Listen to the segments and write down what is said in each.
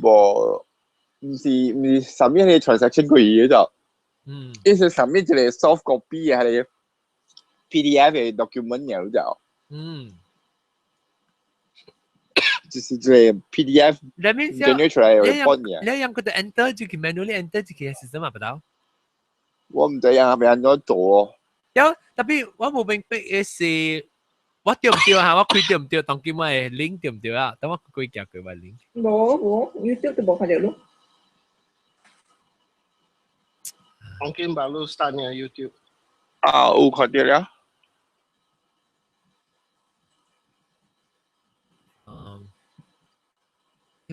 無唔是submit 你 transaction 過嘢就，一是 submit 一個 soft copy 係你 PDF 嘅 document 有就，就是這 PDF generate 出來嘅 report 嘅。你用佢哋 enter 就佢 manually enter 就佢係system 唔到。我唔知啊，俾人咗做。有特別我冇明白嘅是。我對唔對啊？我開對唔對？當今咪 link 對唔對啊？等我開夾佢咪 link。冇 YouTube 都冇看到咯。Mungkin baru startnya YouTube. Ah,看到了。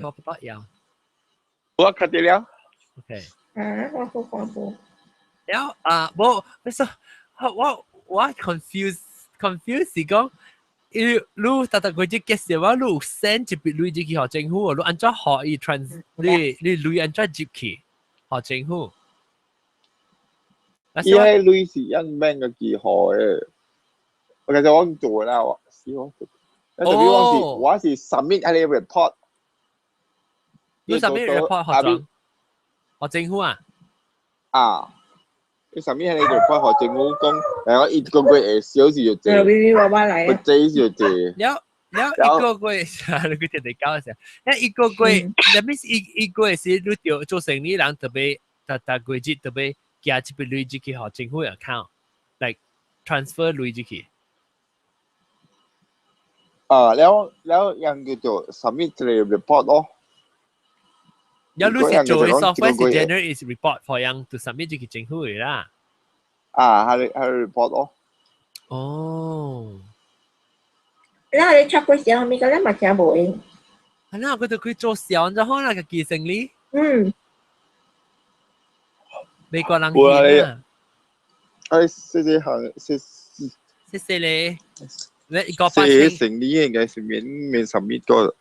我不要。我看到了。OK。我好看過。然後冇，你說我 confuse 是講。你特特佢只嘅時候，你有 send 一筆類去學政府，你按照學伊 trans， 你類按照接去學政府。伊係類似人名嘅記號嘅，我其實我唔做啦，我試我做。我是 submit 喺你 report。你 submit report 學政府啊？啊。你上面係你條開學政府講，我一個月少時就借，我借就借。有一個月，你佢哋搞嘅時候，一個月，那邊一個月是你條做生意人特別個月特別加一筆累積去學政府 account，like transfer 累積去。แล้วยัง叫做 submit 嚟 report 咯。有你是做 software 是 generate is report for 樣 to submit 去政府嘅啦。係 report 咯。哦。然後你 check 嗰時候，咪個咧咪聽冇應。係啦，佢哋佢做小就可能個記性哩。美國人嘢啊。謝謝你。你一個8,000。謝成呢應該是免 submit 過。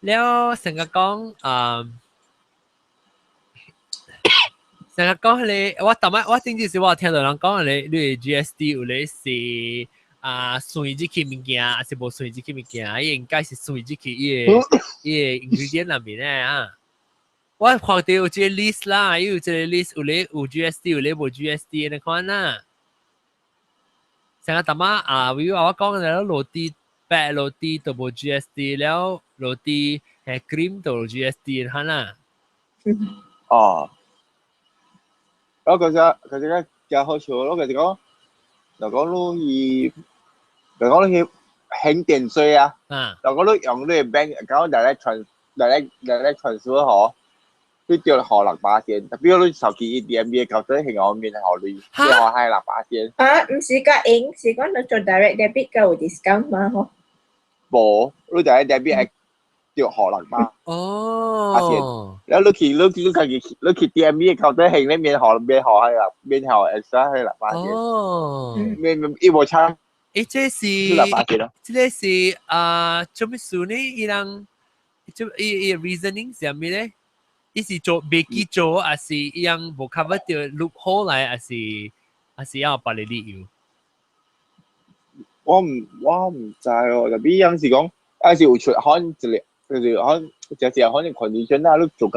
แล้ว成日講成日講你，我真係我聽到人講你 GST 有你是算這個物件，還是無算這個物件？應該是算這個伊個 ingredient 裡面咧啊。我看到有這個 list 啦，有這個 list 有你有 GST 有你無 GST 你看啦。成日大媽比如話我講嘅落地白落地都無 GST แล้ว落地cream 都有 GST 睇啦。然後佢哋嘅好處咯，佢哋講就講你輕電稅啊，就講你用你 bank account direct transfer 嗬，你掉可能8%，比如你手機 ATM 嘅扣咗喺我面後你，即係我係8%。唔是個影，是講你做 direct debit 嘅有 discount 嘛嗬？冇，你 direct debit 係掉可能8%。แล้วลูกขี่ DMV เขาได้เห็นได้เมียนหอ係啦，面หอ extra 係啦8%。面一無差。這是做咩事呢？伊人伊 reasoning 係咩咧？伊是做未記做，還是伊人無 cover 到 loophole 來，還是要別嘅理由？我唔知喎，特別有時講，有時有出可能一個，就是可能可能 condition 啦，你做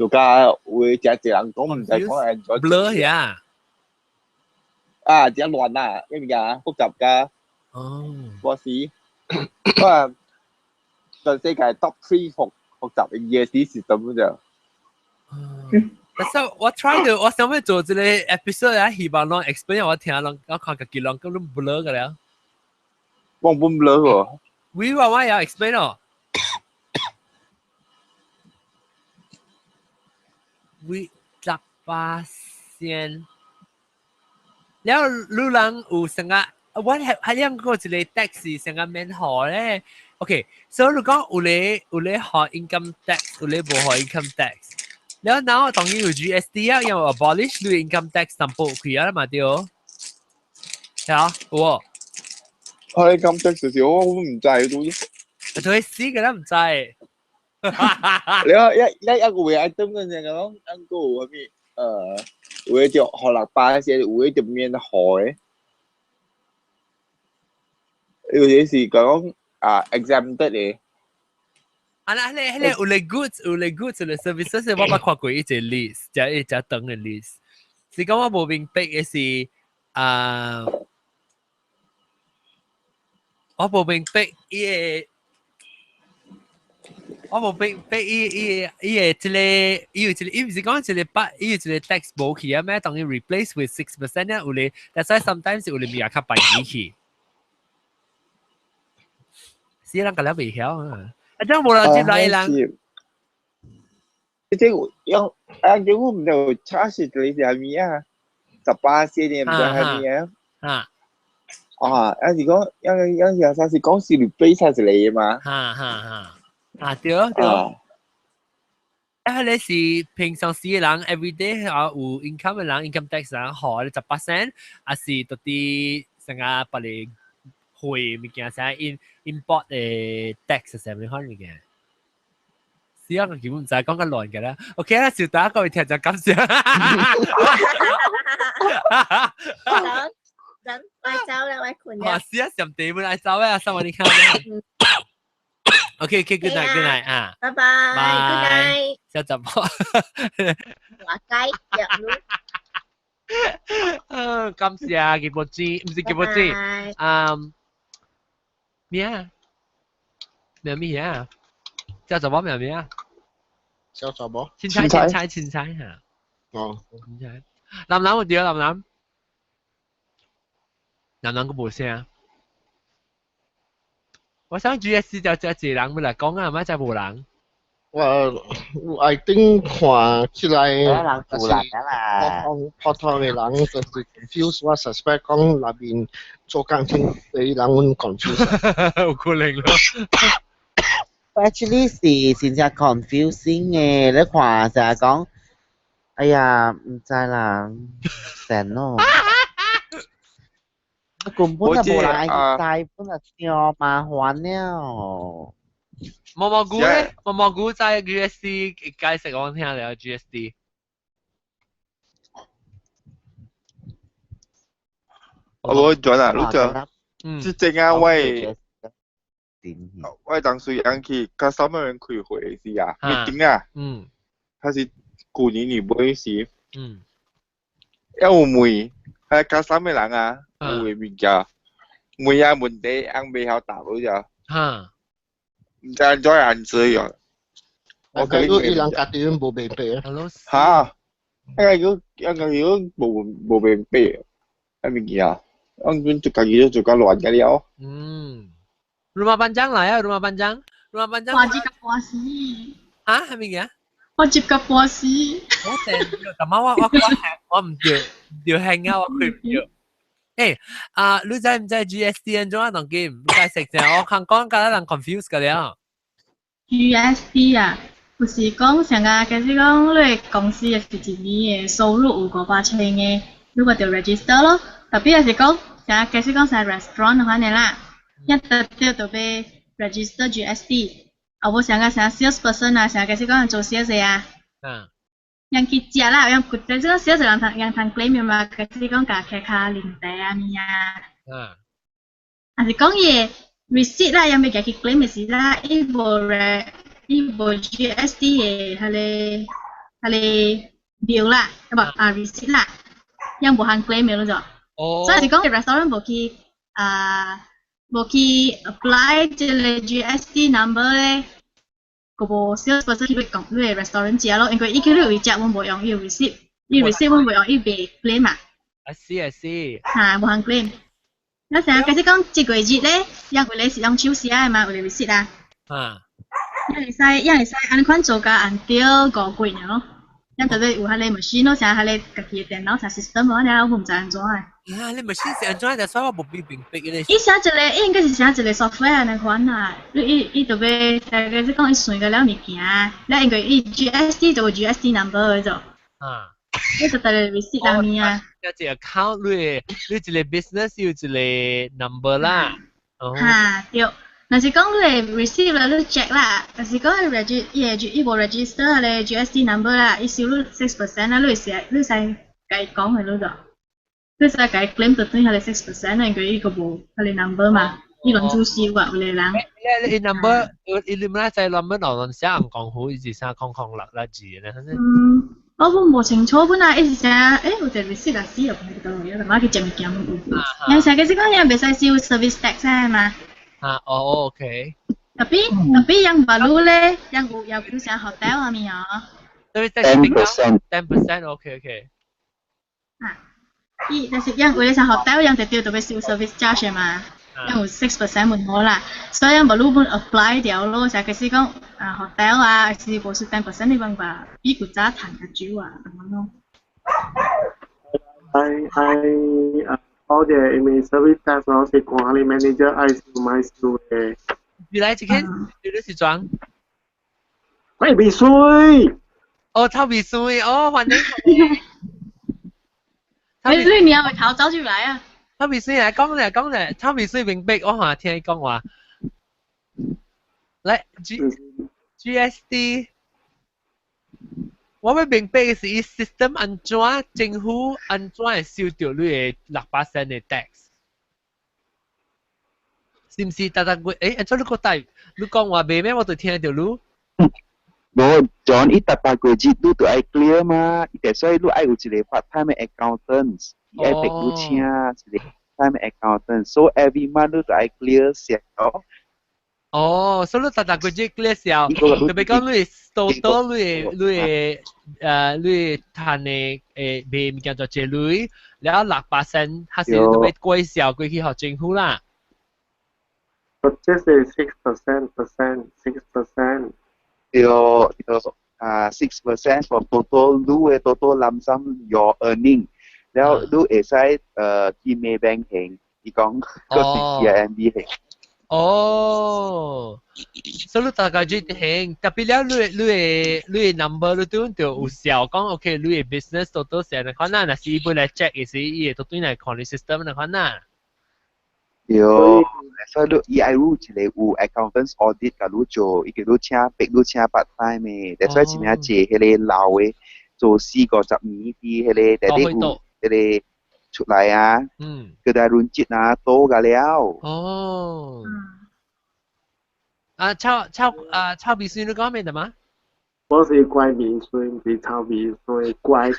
家會隻人講唔使講係咗 blur 呀。隻亂啊，呢邊啊複雜㗎。我試，我全世界 top 3複雜嘅嘢啲是咁樣。但是我 try 到，我想要做這個 episode 啊，希望能 explain 我聽人，我看個結論咁都 blur 㗎啦。我唔 blur 喎。我要 explain 哦。10%，แล้วรู้ลังสังก์ว่าให้ยังก็จะเลย tax สังก์免หอ咧 OK 所以如果有咧หอ income tax 有咧無หอ income tax แล้วnow 當然有 GST 啊ยัง abolish 對 income tax 淡薄佢啊嘛對哦係啊有喎income tax 時我唔知都佢死㗎啦唔知你話一個 item 嘅啫講一個係咩會就可能8%會就免海，有啲是講exempted 嘅，啊，那有嘞 goods，有嘞 goods，有嘞 services，我捌看過一隻 list，一隻長嘅 list。是講我無明白嘅是我無明白我無明白伊即個伊唔是講即個伊有一個 tax 無去啊咩？當然 replace with 6% 啊，有咧，但係 sometimes 有咧咪也較便宜去。是人個了未曉啊？啊，這樣無人接來人。即係用叫我唔就差是你係咪啊？18年唔就係咪啊？有時講有時候是講是 replace 係你嘛？對。你是平常時嘅人 everyday 有 income 嘅人 income tax 人學你18%，還是到啲成個把你匯物件成 import 嘅 tax 成咩款物件？是啊，我基本唔知講緊亂嘅啦。OK 啦，小打各位聽就咁先。等愛走啦，愛困啦。是啊，上地門愛走啊，收我啲卡。OK，good night 啊，拜拜，good night。小雜貨。話雞入路。感謝吉波子，唔是吉波子，咩啊？咩啊？小雜貨咩啊？小雜貨。青菜嚇。哦。青菜。男有對男。男個冇聲。我想 GSC 就一個人，咪嚟講啊，唔係就冇人。I think 看起來人做人啦。普通嘅人就是 confuse， 我 suspect 講那邊做工程嘅人會 confuse。有可能咯。Actually 是真正 confusing 嘅，你看成日講，哎呀唔知啦，成咯。根本就冇人愛知，本來超麻煩了。毛菇咧，毛菇在 GSD 解釋我聽了 GSD。我轉啦，你做，即正啊，我當時人去甲什麼人開會是啊，meeting啊，他是舊年你不會是，要有梅，係甲什麼人啊？有嘅物件，每樣問題人未曉答到就，唔知安怎answer樣。我睇到伊人家己無明白啊。嚇，一個無明白，一物件，安怎就家己都做甲亂嘅了。Rumah panjang lah ya, rumah panjang. Wajib ke puasi. Hah,咩嘅？Wajib ke puasi. 我定，但係我唔要 hang out， 我佢唔要。你知唔知 GSD 安怎樣當 game？ 你解釋下，我看講搞得人 confuse 㗎了。GSD 啊，就是講成個其實講你公司嘅是一年嘅收入有5,800嘅，如果就 register 咯。特別係講成個其實講係 restaurant 嘅話呢啦。一特掉就被 register GSD， 我成個 sales person 啊，成個其實講做 sales 啊，人去食啦，人其實講 sales 人通 claim 嘛，其實講價客卡零底啊咩啊，還是講嘢 receipt 啦，人咪價去 claim 嘅事啦，依部 GSD 嘅係 bill 啦，唔receipt 啦，人無限 claim 嘅咯就，所以係講嘅 restaurant 無去冇去 apply 即係 GSD number 咧，個部 sales person 去講你 restaurant 食咯，因為依佢呢會食我冇用，要 receipt， 要 receipt 我冇用，要被 claim 啊。I see。嚇，冇行 claim。有時候其實講一個月咧，一個月是用手寫嘅嘛，有 receipt 啊。一會使按款做價按掉5個月咯。因特別有迄個 machine 咯，成迄個家己嘅電腦成 system 咯，我唔知安怎嘅。你 machine 是安怎嘅？所以我冇明白嘅。伊寫一個，伊應該是寫一個 software 嘅款啊。伊特別大概是講伊算個了物件，咧應該伊 GSD 就有 GSD number 嘅就。你就大概 receipt 啦咪啊。有一個 account 你一個 business 有一個 number 啦。嚇對。若是講你 receipt 啦，你 check 啦。若是講伊無 register 咧 GSD number 啦，伊收入 6% 啦，你使甲伊講佢咯就，你使甲伊 claim 到對佢哋 6% 啦，因為伊個無佢哋 number 嘛，伊轮出收啊，有个人。你 number 你咪在 number 度寫人講好，伊是啥空空六字咧？我本無清楚本啊，一時成有隻 receipt 啊死入去度，有陣時去證件有。有時其實講嘢袂使收 service tax 啊嘛。OK。tapi yang baru咧，yang有叫成 hotel 係咪啊？service tax 10%， OK。但是yang有成 hotel yang tadi特別收 service charge 嘛。因為6% 門口啦，所以我哋本 apply 掉咯，就係其實講hotel 啊，是冇是10%你講話比國家談嘅少啊咁樣咯。all the service tax 我是管理 manager 愛收買收嘅。你來這間你都是裝？貴避稅。哦，偷避稅，哦，反正。你要逃走出來啊！偷鼻水嚟講咧，偷鼻水明白，我聽你講話。嚟 GSD， 我要明白嘅是伊 system 安怎，政府安怎會收到你嘅6%嘅 tax， 是唔是？安怎你個帶？你講話未咩？我就聽到你。冇，John， 伊8個月你都愛 clear 嘛？伊所以你愛有一個 part time accountant。愛逼你請一個 time accountant， so every month 你都愛 clear 少。所以你8個月 clear 少，特別講你 total 你賺嘅買物件就借鐳，然後6%，還是特別貴少貴去學政府啦。即係6%。有6% for total 你嘅 total lump sum your earning。แล้วดูใช้ที่เมย์แบงค์เห็นที่講ก็是 CIMB เห็น所以大概就เห็น特別了你 number 你都有效講 OK 你 business 多少呢可能是伊本來 check 是伊都對嚟看你 system 呢可能有所以伊愛有一個有 accountants audit 甲你做伊叫你請逼你請 part time 嘅但係真係借迄個老嘅做40-50年啲迄個但係有佢出來啊，佢哋run節啊，多㗎了。抄鼻水你講咩的嗎？我是怪鼻水，唔是抄鼻水，怪。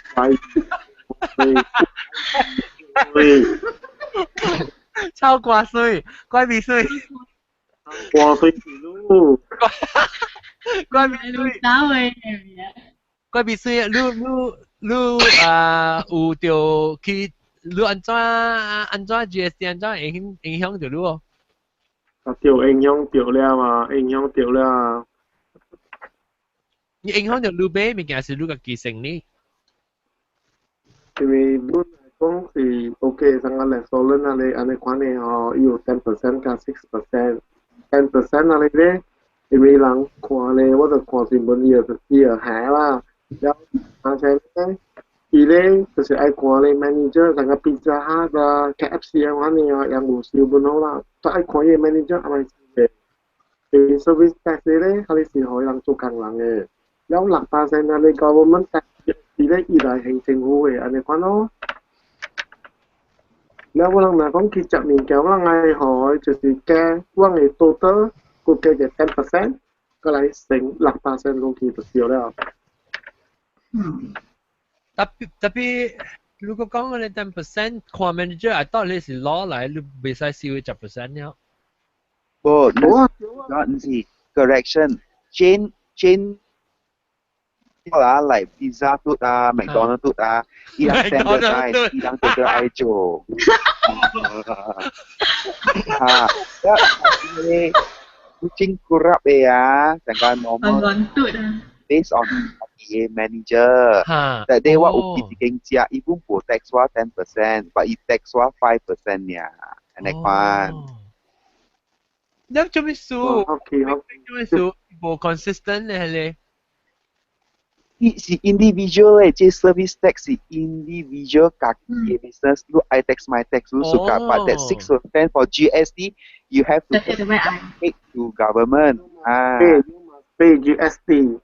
抄掛水，怪鼻水。掛水路。怪鼻水。怪鼻水，你有着去，你安怎 GST 安怎影響着你哦？着影響着了嘛，影響着了。你影響着你買物件是你家己生呢？因為你講是 OK， 成個 restaurant 啊，你安尼看呢吼，有10% 加6%，10% 啊你咧，因為人看咧，我就看新聞伊就下啦。然後而且咧，伊咧就是愛看咧 manager 成個 pizza hut 啊、KFC 啊，嗰啲啊，有冇收本好啦，都愛看伊 manager 係咪嘅？誒 service tax 咧，佢哋是可以人做工人嘅，有6%啊，你 government tax 伊咧依賴行政府嘅，安尼看咯。แล้ววันหลังผมคิดจะมีแก้วว่าไงหอยจะสิแก้ว่าไงตัวเตอร์กูแก้จะ10%ก็เลยสิง6%ลงที่ตัวเดียวแล้ว tapi如果講你10%看 manager I thought 你是攞嚟你未使收10%了不唔是 correction chain 啦嚟 pizza тут啊 McDonald тут啊依兩 standardize 依兩都愛做แล้วkucing kurap ya dengan normal based on PA manager แต่ได้ว่าอุปกรณ์เจียอีบุ้งปู tax ว่า 10% but อี tax ว่า 5% เนี่ยอันนี้ความแล้วจะไม่สู้จะไม่สู้บ่ consistent เลย是 individual 咧，即 service tax 是 individual 家己嘅 business， 你愛 tax 買 tax 你自家，but that 6% for GST you have to pay to government 啊。pay GST。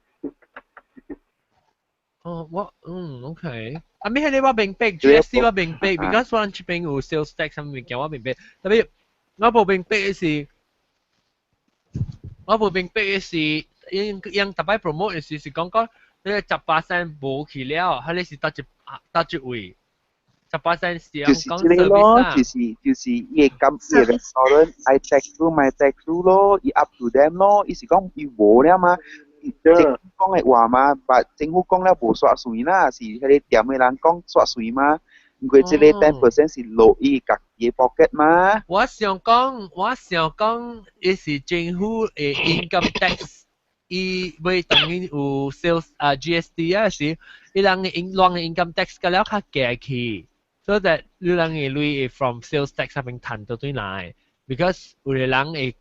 OK。啊，咩係你話明白 GST 話明白 ，because 我諗出邊有 sales tax 咁物件我明白，特別我無明白嘅是，我無明白嘅是，因特別 promote 嘅是講你10%無去了，佢哋是到一位，10%是講 service 啊。就是伊嘅 restaurant I tax through my tax through 咯，伊 up to them 咯，伊是講伊無了嘛。政府講嘅話嘛，但政府講了無刷水啦，是迄個店嘅人講刷水嘛。唔過即個10%是落伊家己嘅 pocket 嘛。我想講，伊是政府嘅 income tax， 伊會當然有 sales GST 啊時，伊人嘅income tax 個了較低去，所以that 你人嘅類 from sales tax 入邊賺到對來 ，because 有啲人會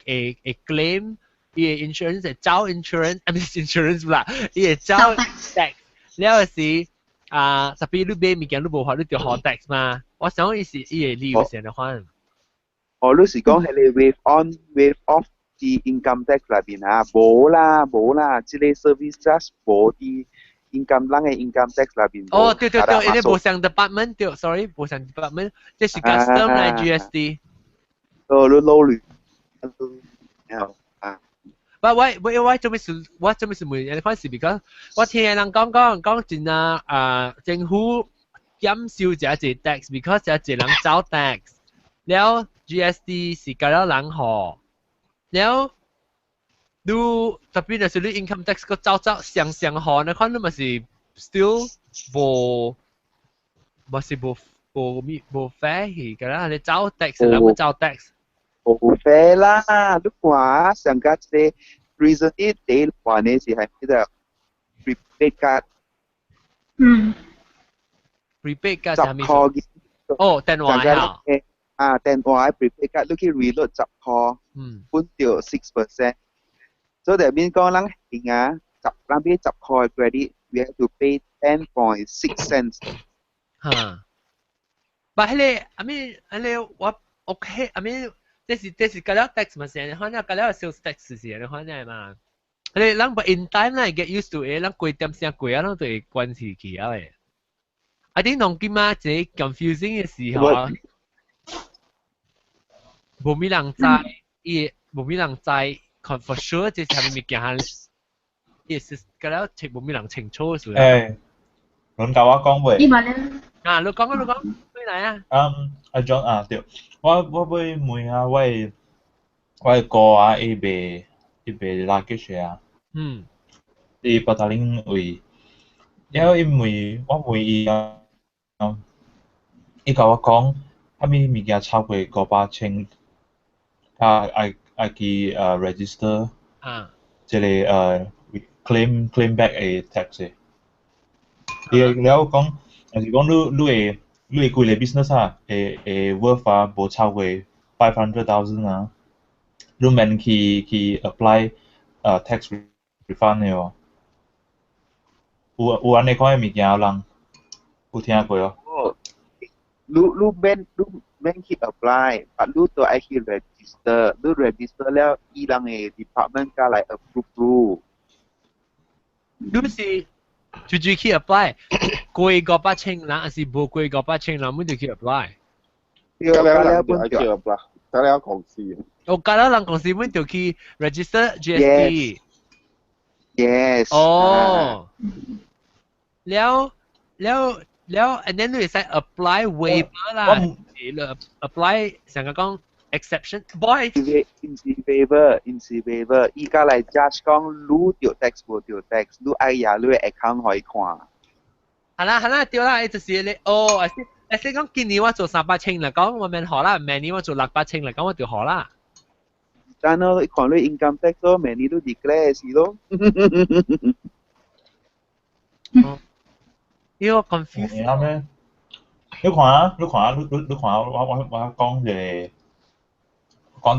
claim。伊嘅 insurance 係找 insurance 啦，伊係找 tax， 了時特別你買物件你無法你就學 tax 嘛，我想伊係利用成日款。你是講係你 waive off 啲 income tax 裏邊啊？無啦，即個 service charge 無啲 income 人嘅 income tax 裏邊。哦，對，因為無上 department 對 ，sorry 無上 department， 即係 custom 嚟 GST。你撈亂。But why 做咩事？我做咩事問？你款是 because 我聽人講真啊，政府減少咗一 tax，because 有一人找 tax， 了 GST 是教咗人學，了你特別就是你 income tax 個找上學，你看你咪是 still 無 fair 去㗎啦，你找 tax 你冇找 tax。無 fair 啦，你看上家即係 recently 第一款呢是係呢個 prepaid card。prepaid card 係咩？哦，電話啊。電話 prepaid card 你去 reload 10塊，本掉6%。所以that means 講人係啊人俾10塊 credit，we have to pay 10.6 cents。But 我 OK，I mean。這是隔了 tax 嘛，先，可能隔了 sales tax 先，你可能嘛。你人不 in time 啦 ，get used to it，人貴點先貴啊，都對關係起啊誒。I think 當今嘛，即 confusing 嘅時候啊，冇咩人知，冇咩人知 ，for sure 即係咪物件係，亦是隔了冇咩人清楚嘅時候。誒，輪到我講未？你問咧？你講，咩嚟啊？阿 John 啊，對。我會問下我哥啊，伊賣 luggage 啊，伊巴達林位，然後因為我問伊啊，伊甲我講，蝦米物件超過500,000，愛去register， 即個claim back 嘅 tax。伊了講，就是講你會貴嘅 business 啊，會 worth 啊，無超過500,000啊，你免去 apply tax refund 嘅喎。有安尼款嘅物件人有聽過哦？你免去 apply， 但你都愛去 register， 你 register 了，伊人嘅 department 加來 approve。你是就去 apply。貴500,000人，還是無貴500,000人，我就去 apply。隔了人就愛去 apply，隔了公司。隔了人公司，我就去 register GST。Yes。哦。แล้วand then 你會使 apply waiver 啦，apply 成個講 exception boy。in waiver，伊家來 judge 講你掉 tax 無掉 tax， 你愛呀你嘅 account 可以看。係啦，對啦，就是你I say 講今年我做300,000嚟講，我免學啦，明年我做600,000嚟講，我就學啦。但係你看你 income tax 咯，明年都 declare 是咯。呢個 confuse。啱咩？你看啊，我講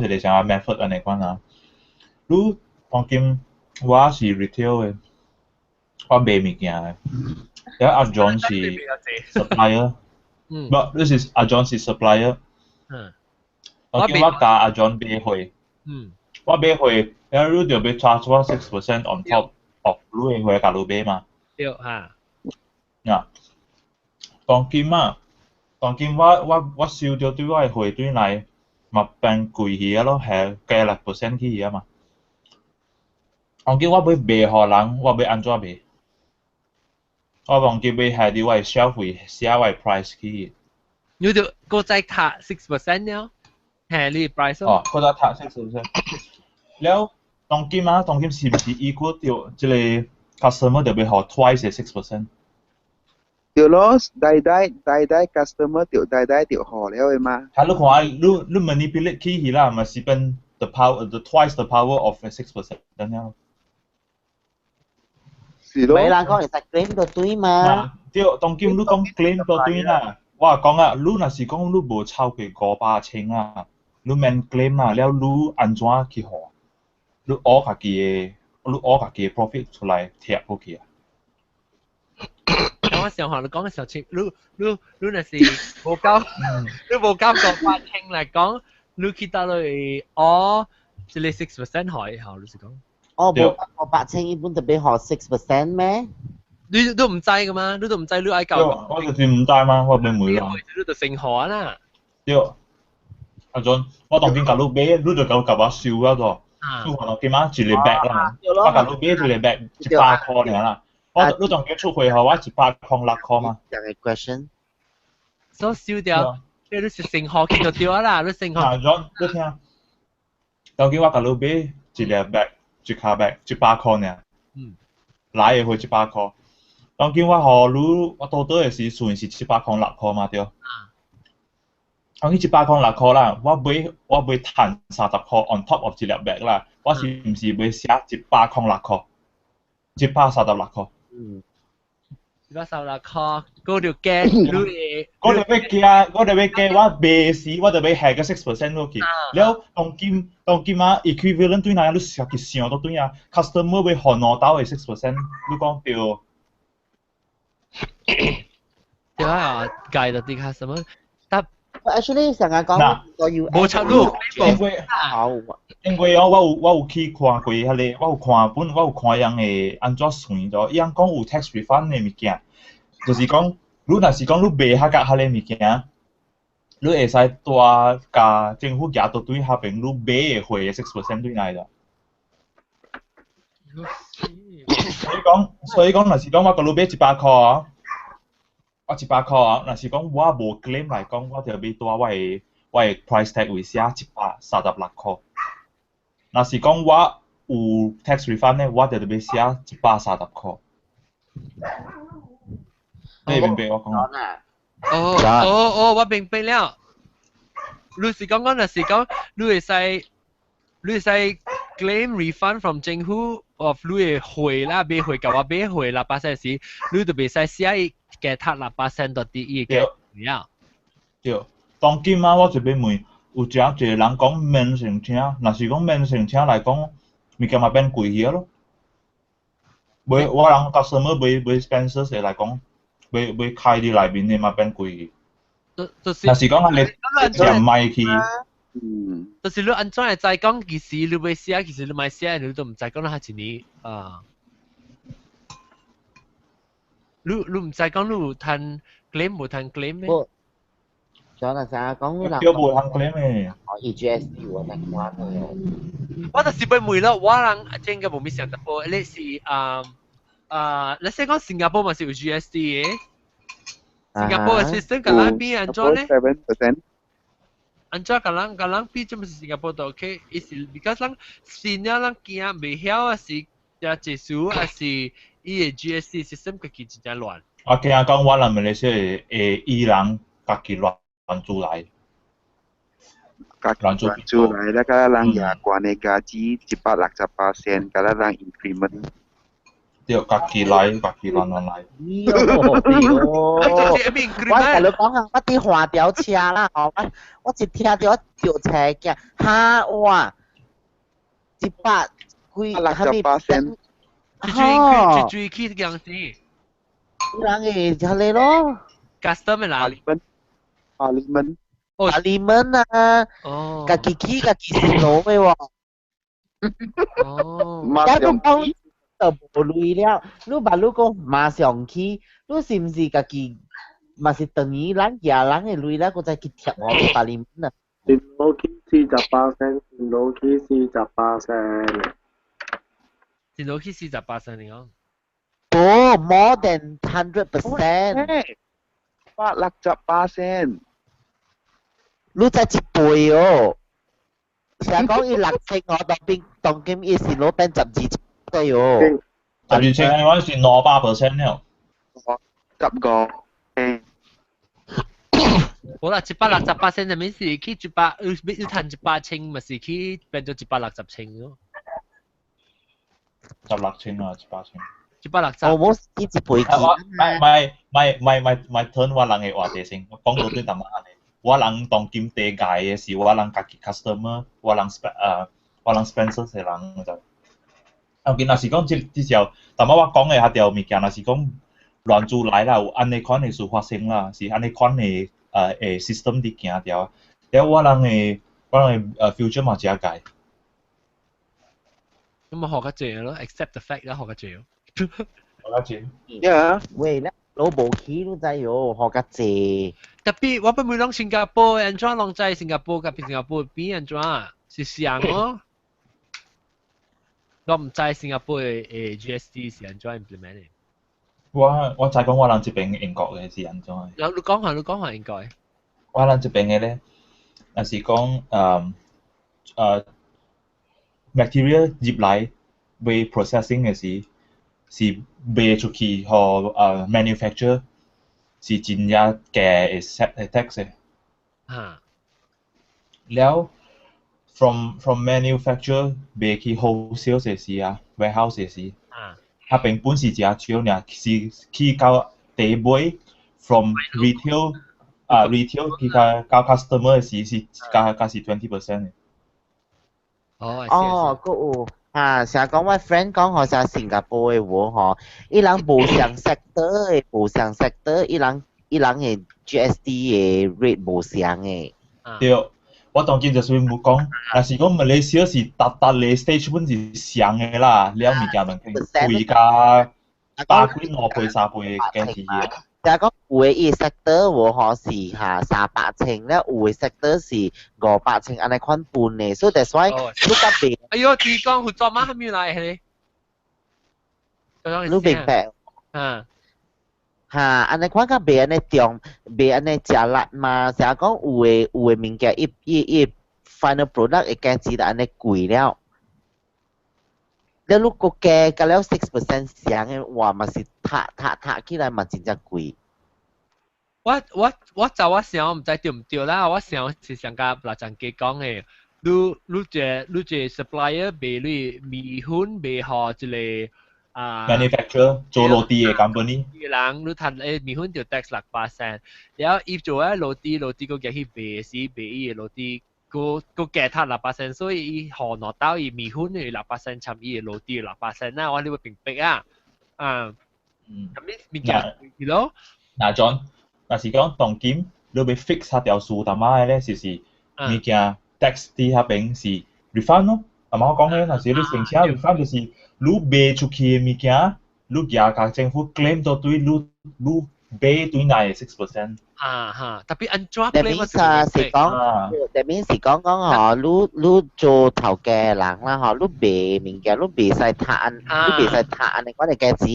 一個啥 method 安尼款啊？你當今我是 retail 嘅，我賣物件嘅。然後阿 John 是 supplier，but this is 阿 John 是 supplier。我叫我加阿 John 買貨，我買貨，然後你就要 charge 我6% on top of 你嘅貨加你買嘛。對嚇。啊，當今我收到對我嘅貨對來嘛變貴去啊咯，係加6%去啊嘛。當今我要賣互人，我要安怎賣？我當今要係啲我嘅消費寫我嘅 price 去。你就個再卡6%了，係你 price 哦，嗰個塔6%。แล้ว當今是唔是equal 掉即係 customer 就要互 twice 嘅6%？對咯，代 customer 掉掉互了嘅嘛。係你看你 manipulate 去啦，咪是變 the twice the power of 6% 咁樣。是咯。咪人講其實 claim 到對嘛？對，當今你講 claim 到對啦。我講啊，你若是講你無超過500,000啊，你免 claim 啦，了你安怎去互？你攞家己嘅 profit 出來貼過去啊？我上學你講嘅時候，你若是無夠，你無夠500,000嚟講，你去到嚟即係6% 可以後，你是講？無夠500,000一般就俾學6%咩？你都唔制噶嘛？你都唔制，你愛夠。我就是唔知嘛，我咪每人。你就成學啦。對，阿 John，我當天甲你買，你就甲我收啊個。你可能今晚一個 bag 啦，我甲你買一個 bag 100塊爾啦。你當天出貨後，我106嘛。有個 question。所收掉，你是成學見就掉啦，你成學。阿 John，你聽，當天我甲你買一個 bag 一卡 bag 100塊爾。來嘅會100塊。當今我互你，我倒倒嘅是算是706塊嘛對。當今106塊啦，我買賺30塊 on top of 一粒 bag 啦，我是唔是買寫106塊？136塊。136塊，嗰條價你我哋要加，我賣時我就要下個6% 落去。了當今啊 equivalent 對哪樣？你實際想到對啊 ，customer 會互攞到嘅6%，你講對。對啊，計到啲 customer，但 actually 成日講我要冇出路，因為我有去看過迄個，我有看人嘅安怎算咗，伊人講有 tax refund 嘅物件，就是講你若是講你賣遐個物件，你會使帶甲政府寄到對遐邊，你買嘅貨嘅6% 對來的。所以講，若是講我甲你買100塊啊，我100塊啊，若是講我無 claim 來講，我就要帶我嘅 price tag 會寫136塊。若是講我有 tax refund 咧，我就要寫130塊。你明白我講啊？我明白了。你是講若是講，你會使 claim refund from 政府 of 你嘅貨啦，買貨甲我買貨6%時，你就袂使寫加塔6%到啲伊嘅了。對，當今啊，我就要問，有一個人講免成車，若是講免成車來講，物件嘛變貴去咯。我人 customer 買 Spencer 嚟來講，買開啲內面嘅嘛變貴去。若是講你就買去。就是你安怎會知講其實你要寫，其實你唔寫，你都唔知講你係一年啊。你唔知講你有攤 claim 無攤 claim 咩？就那啥講你叫無攤 claim 嘅。EGST 我睇慣嘅。我就是被問了，我人真嘅冇咩想得過，你是你先講新加坡嘛是有 GST 嘅，新加坡嘅 system 咁樣變安怎咧7%。安怎人比怎麼是新加坡都 OK？意思 because 人新了人驚未曉啊是也技術啊是伊個 GST system 佢其實真亂。我聽講我人馬來西亞會伊人家己亂做來，亂做來，แล้วก็人也關嘅價值160%，ก็人 increment。對，家己來，家己亂來。我同你講啊，我啲換掉車啦，我一聽到我掉車嘅，嚇哇，100幾160%。最起嘅樣子。人嘅就係咯 ，custom 嘅啦。parliament 啊，家己起家己先攞嘅喎。而家講就無累了，你把你講馬上去，你是唔是家己嘛是等於人嘅累了，我再去貼我嘅parliament啊？電腦機40%，電腦機40%。電腦機40%嚟講。Oh, more than 100%。860%。你真係一倍哦！成日講伊6000，我當今伊是攞變12個喲。12%嘅話是8%了。10個。好啦，160%就咩事？佢100要賺100,000，咪是佢變咗160,000咯。16,000啊，8,000。160。almost 一倍幾。咪 turn 我人嘅話題先，講到對淡薄仔。我人當今地界嘅是我人家己 customer， 我人 Spencer 嘅人就。我見若是講即時候，淡薄我講嘅下條物件，若是講亂做來啦，有安尼款嘅事發生啦，是安尼款嘅system 啲行條，了我人嘅future 嘛真解。咁啊學得濟咯 ，accept the fact 啦，學得濟咯。學得濟。Yeah，喂咧，老無起都知喎，學得濟。特別我不會講新加坡，安怎攏知新加坡甲新加坡邊安怎是像咯。我唔知新加坡嘅GST 是安怎 implement 嘅。我就講我人這邊嘅英國嘅是安怎嘅。你講下應該。我人這邊嘅咧，若是講material 入來為 processing 嘅時，是賣出去和manufacture 是真正嘅 tax 嘅。嚇。了 from manufacture 賣去 wholesale 嘅時啊 ，warehouse 嘅時，佢並本是真少呢，是去到地尾 from retail 去到 customer 嘅時是加是 20% 嘅。哦，個有成日講我 friend 講好似新加坡嘅喎嗬，伊人無上 sector，伊人嘅 GST 嘅 rate 無上嘅。對，我當見就是冇講，但是講馬來西亞是達嘅 stage 本是上嘅啦，了物件能貴加8倍、2倍、3倍嘅件事嘅。就係講有嘅伊 sector 喎嗬是300,000，咧有嘅 sector 是500,000，安尼款半嘅，所以 that's why 你特別。哎呦，你講合作嗎？係咪來係你？你明白？安尼款較袂安尼重，袂安尼食力嘛。成日講有嘅物件，伊 final product 嘅價錢就安尼貴了。你如果加了6% 上嘅話，嘛是塌起來嘛真正貴。我就我想我唔知對唔對啦，我想是上甲嗱陣記講嘅，你隻 supplier 俾你米粉俾學一個manufacturer 做落地嘅 company。人你睇米粉條 tax 6%，然後伊做喺落地個夾去賣時賣伊嘅落地。個價塔6%，所以伊河攞到伊米粉嘅6%，參伊嘅落地6%啦，我呢個平逼啊，咁呢物件係咯。嗱 John， 若是講當今你要 fix 下條數，淡仔咧就是物件 tax 啲下邊是 refund 咯。淡仔我講咧，若是你成車 refund 就是你賣出去嘅物件，你夾甲政府 claim 到對你賣對內 6%。特別安怎 claim 我That means 是講嗬，你做頭家人啦嗬，你賣物件，你袂使攤安尼講嘅價錢，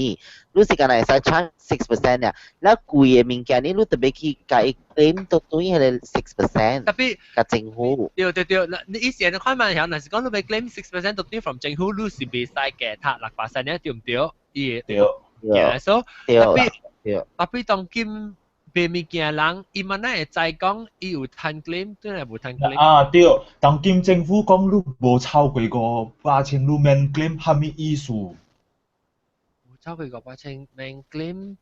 你是干係使 charge 6% 呀，แล้ว貴嘅物件你特別去甲伊 claim 到對迄個 6%， 特別甲政府。對，你以前看嘛，若是講你要 claim 6% 到對 from 政府，你是袂使加塔6%咧，對唔對？對，所以特別當今。賣物件人，伊嘛哪會知講伊有攤 claim， 真係無攤 claim。對，當今政府講你無超過500,000，你免 claim 係咩意思？無超過500,000免 claim。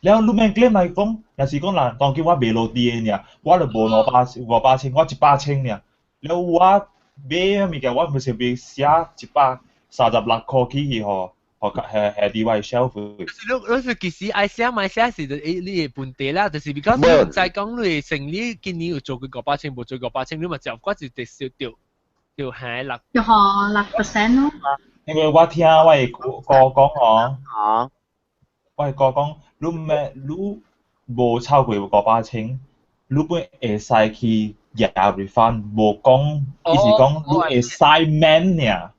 แล้ว你免 claim 嚟講，若是講嗱，當今我賣落地嘅呢，我就無500,000，我100,000呢。แล้ว我買物件，我咪是俾寫136塊去嗬。係啲位 shelf。你其實愛寫買寫是你嘅本地啦，就是 because 你唔知講你成年今年有做過500,000，冇做過500,000，你咪就嗰時就少掉係6%。就6%咯。因為我聽我嘅哥講我嘅哥講，你冇超過500,000，你本會使去也 refund， 無講，意思講你會使免呢，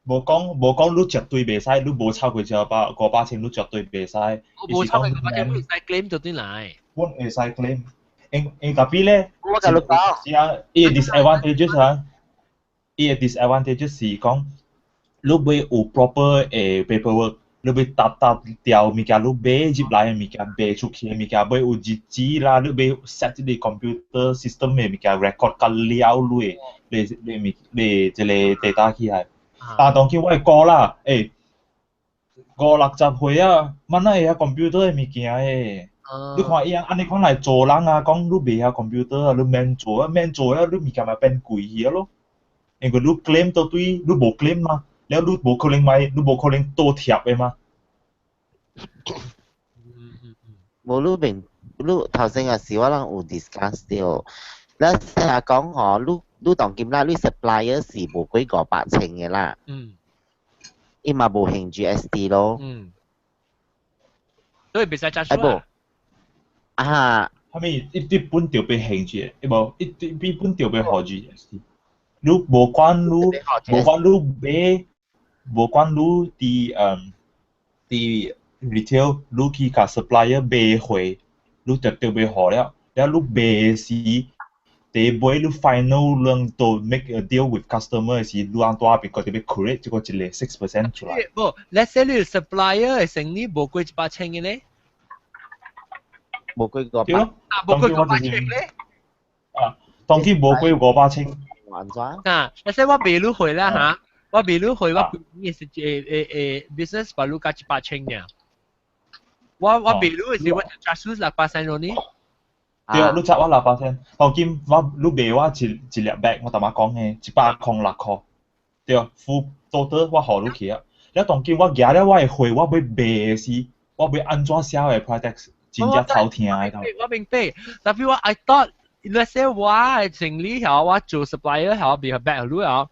無講你絕對袂使，你無超過500,000，你絕對袂使。無超過500,000，你會使 claim 就對來。我會使 claim， tapi 咧，我跟你講，是啊，伊 disadvantages 啊，伊 disadvantages 是講，你要有 proper paperwork。你要搭掉物件，你買入來嘅物件，買出去嘅物件，要有日子啦，你要 set 啲 computer system 嘅物件 record 甲了你即個 data 起來。但當佢我係講啦，50-60歲啊，乜會曉 computer 嘅物件誒？你看伊安尼講來做人啊，講你袂曉 computer 啊，你免做啊，你物件咪變貴去咯。因為你 claim 到對，你無 claim 嘛。แล้วรูปบุคลิกไหมรูปบุคลิกโตเทียบไปมั้ย冇รูป明รูป頭先嘅時我諗有 discuss 到，แล้ว成日講รูป當劍啦，รูป supplier 是冇幾個8,000嘅啦，伊嘛冇興 GST 咯，所以別使揸數啊，係咪一般條被興住，一般條被學 GST， รูป無關รูป俾無關你啲retail 你去甲 supplier 買貨，你絕對買好了，然後你買時，第一買你 final 兩度 make a deal with customer 時，你按多邊個特別 create 一個6% 出來。不 ，let's say 你 supplier 嘅生意無過8,000嘅咧，冇幾個對咯，無過8,000咧。當佢無過500,000。嗱，let's say 我買你貨啦嚇。我比如回我也是business 把路加8,000呢。我比如是我查數6%咯呢。對啊，你查我6%，當今你賣我一粒 bag， 我頭先講嘅106塊，對啊，付 total 我好你去啊。แล้ว當今我夾了我嘅貨，我要賣時，我要安怎寫嘅 product， 真正頭痛嘅。我明白，但係我 I thought，let's say 我係生理後，我做 supplier 後，比較 bad 路啊。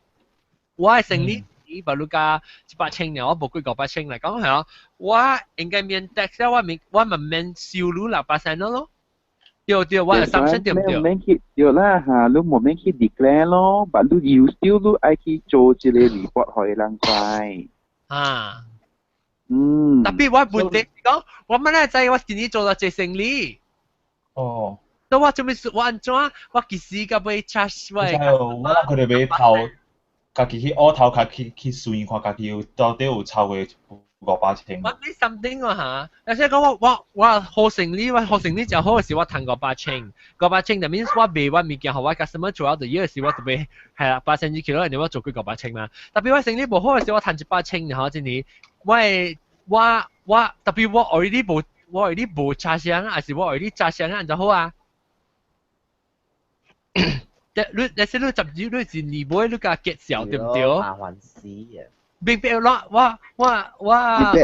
我係生理，把路加8,000呢，我冇幾個8,000嚟講係啊，我應該免 tax 我咪免收入6%咯。對，我係assumption對唔對？免去對啦嚇，你冇免去 declare 咯，但你要 still 你愛去做一個 report 可以人知。啊，特別我本地講，我乜咧知我今年做咗隻生理。哦。咁我做咩我安怎？我其實個被 charge 喂。我佢哋俾頭。家己去學頭，家己去算看家己有到底有超過500,000。我呢 something 喎嚇，有時講我學生理就好嘅時，我賺500,000，500,000就 means 我賣我物件後，我 customer 做到嘢嘅時，我特別係啦8,000幾咯，人哋我做佢500,000嘛。特別我生理冇好嘅時，我賺100,000嚇，真係我特別我 already 冇揸聲，還是我 already 揸聲就好啊。你先你10月你是二妹你架結笑對唔對？麻煩死嘅。明白咯，我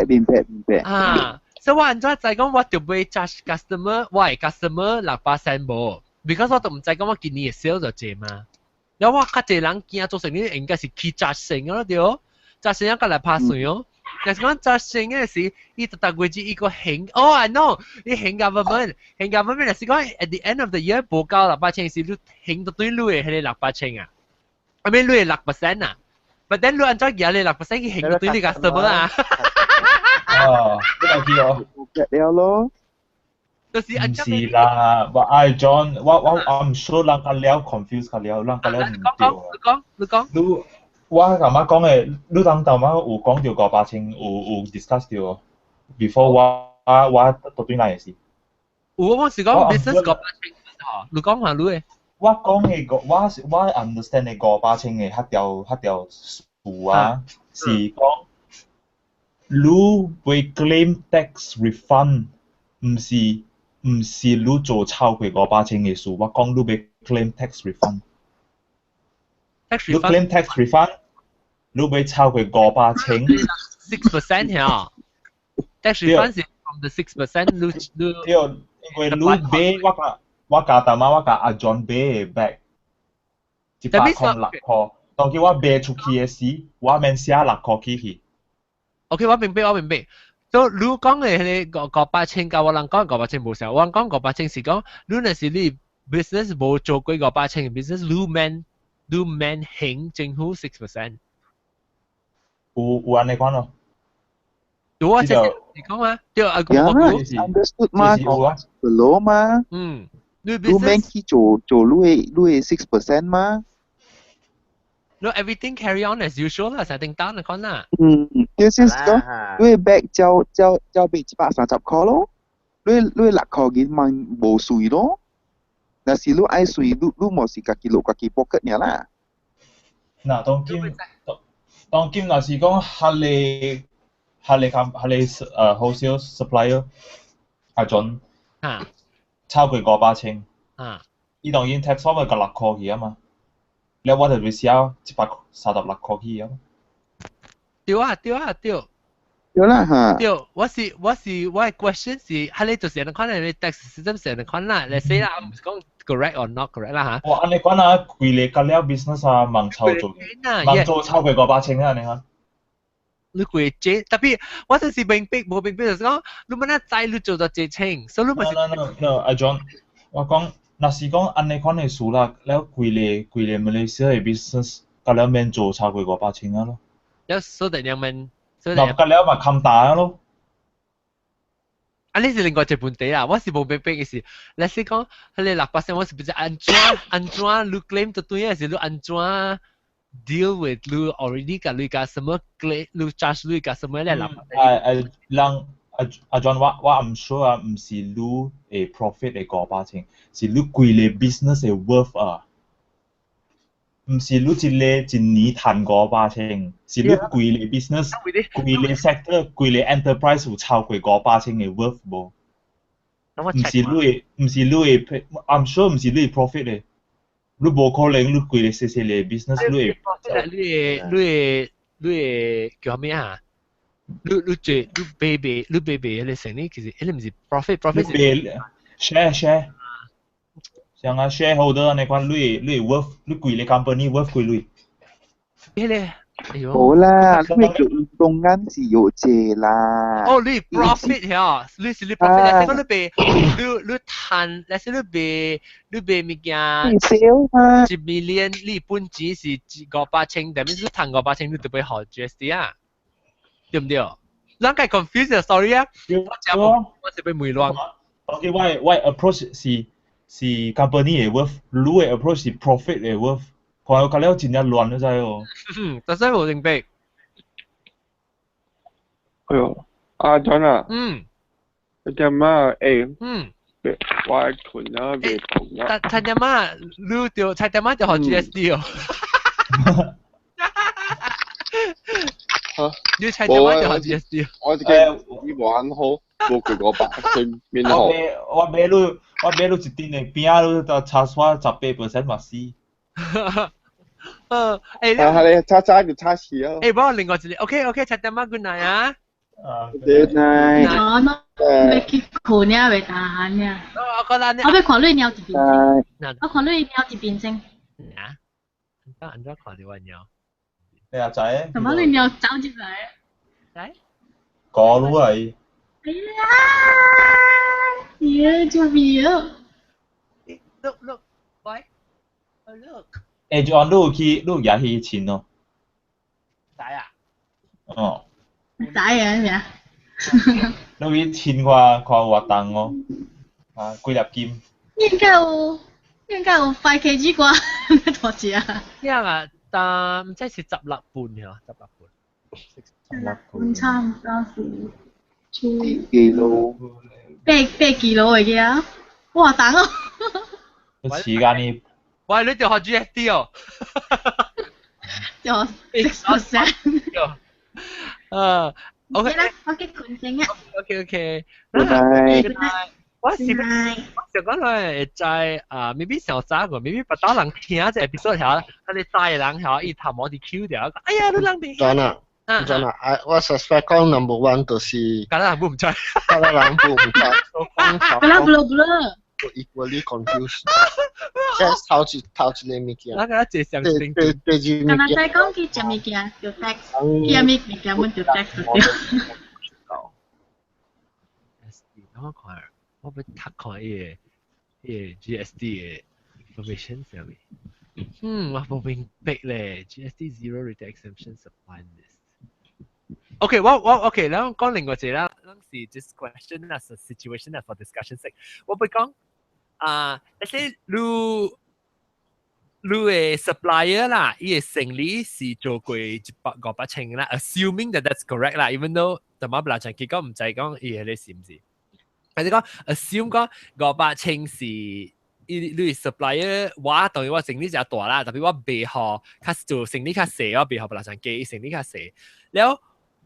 明白。啊，所以我安怎就係講我就會 charge customer， 我係 customer 6%冇 ，because 我都唔知講我今年嘅 sale 就濟嘛。然後我較濟人驚做生意應該是去charge成咯對哦，charge成個來拍算哦。但是講charge成嘅時，伊特月至一個興，I know， 你興 government 係講 at the end of the year 報夠600,000時，你興到對你嘅係600,000啊，I mean 你係6%啊。But then 你安怎嘢你6%去興到對你 customer 啊？哦，呢個叫我了咯。就是唔是啦，我John， 我 I'm sure 人家了 confuse 佢了，人家了唔對。你講。我啱啱講嘅，你當頭晚有講到500,000，有 discuss 到 before 我到對哪嘢事？我是講 business 500,000嚇，你講下你嘅。我講嘅我 understand 嘅500,000嘅嗰條數啊，是講你會 claim tax refund， 唔是你做超過500,000嘅數，我講你會 claim tax refund。你 claim tax refund， 你會超過500,000。6% 呀 ，tax refund 是 from the 6%， 你對，因為你買我家頭媽我家阿 John 買嘅 bag， 106塊，當佢我賣出去嘅時，我免寫6塊起去。OK， 我明白。所以你講嘅係500,000，我人講500,000冇錯，我講500,000是講，你若是你 business 冇做幾個8,000 business 路 man 興政府 6%。有安尼講咯。對啊，即係你講啊，對啊，understood 嘛，below 嘛。路 man 去做路6% 嘛。No, everything carry on as usual 啦，成定單嚟講啦。就是講，你 back 交俾130塊咯，你6塊幾萬冇稅咯，但是你愛稅，你冇是自己落自己 pocket 嘅啦。嗱，當今若是講係wholesale supplier 阿準超過8,000，伊當然 tax 收咪個6塊去啊嘛。你我就會寫136塊去啊。對啊。有啦嚇。對，我嘅 question 是，係你就是人哋講你 tax system 是人哋講啦，你死啦，唔講 correct or not correct 啦嚇。哇，安尼講啊，貴你隔了 business 啊，盲做超過8,000啊，你講。你貴啫，特別我就是明白冇明白就是講，你冇得仔你做到最清，所以你咪是。No，阿 John， 我講。若是講安尼款嘅事啦，了規個馬來西亞嘅 business，隔了免做超過8,000啊咯。了所以人們，隔了咪冚大咯。啊，呢是另外一問題啦，我是冇明白嘅事。你是講，你6%我是不知安怎你 claim 到對嘅是你安怎 deal with 你 already 個你個什麼 claim 你 charge 你個什麼咧6%。阿 John， 我唔 sure 啊，唔是你嘅 profit 嘅8,000，是你規個 business 嘅 worth 啊，唔是你一年賺8,000，是你規個 business、規個 sector、規個 enterprise 有超過8,000嘅 worth 冇？唔是你嘅 ，I'm sure 唔是你嘅 profit 嘅，你冇可能你規個細嘅 business 你嘅叫咩啊？你成呢？其實你唔是 profit。share，像啊 shareholder 你講你 worth 你貴個 company worth 貴類。好啦，你做運動啱是有借啦。哦，你 profit 嚇，你是你 profit，你賺，你物件1 million， 你本錢是8,000，但係你賺8,000，你就俾學 GST 啊。對唔對？啷個 confuse 啊 ？Sorry 啊，我是被昧亂。OK， 我 approach 是 company 嘅 worth， 你嘅 approach 是 profit 嘅 worth， 看到隔了真係亂咗真哦。但係冇明白。哎呦，阿 John 啊，你點啊？我困啊，未困啊。但點啊？你條點啊就學 GSD 哦。你猜點樣就學 GSD？ 我自己玩好，冇佢8,000面好。我買你一點嘅邊你就差咗18%嘛是。係你差就差事啊。幫我另外一個 OK， 猜點樣 good night 啊 ？Good night。未結婚呀，未打呀。我要看你鳥一邊先。我看你鳥一邊先。啊？安怎看你我鳥？你阿仔？怎麼你鳥走出來？來。講咯係。哎呀，做咩啊 ？Look， 喂 ，look。John， 你有嘢去錢咯？仔啊？哦。仔啊咩？你去錢看活動哦，啊，幾粒金？應該有5 kg 啩，多隻啊？因啊。但唔知是16半㗎，16半差唔多是幾 kilo？ 8 kilo 嚟嘅啊！哇，等啊！時間呢？喂，你就學 GSD 哦。就6%。OK 啦，我結婚先啊。OK。我想講咧，在maybe 小早個 ，maybe 不到人聽這 episode 嚇，佢哋大人嚇，伊頭毛啲 Q 掉，哎呀，你人哋。真啊，我 suspect 講 number one 就是加拿大人唔知，加拿大人唔知，不啦。equally confused。即係頭一個物件。那個最相信。第二物件。加拿大講佢隻物件叫 tax， 佢物件本叫 tax 咗。我看。我要讀看伊 GST 嘅 information 上面。我冇明白咧 ，GST zero rate exemption supply list。OK，我 OK，然後講另外一個啦，當時 this question as a situation as for discussion sake，我會講let's say 你嘅 supplier 啦，伊嘅成立是做過100,500,000啦 ，assuming that that's correct 啦 ，even though 同埋不拉長結果唔知講伊係你是唔是？但係講 assume 講500,000是你 supplier， 我當然我成立就大啦，特別我背後較做成立較細，我背後不拉長機成立較細，然後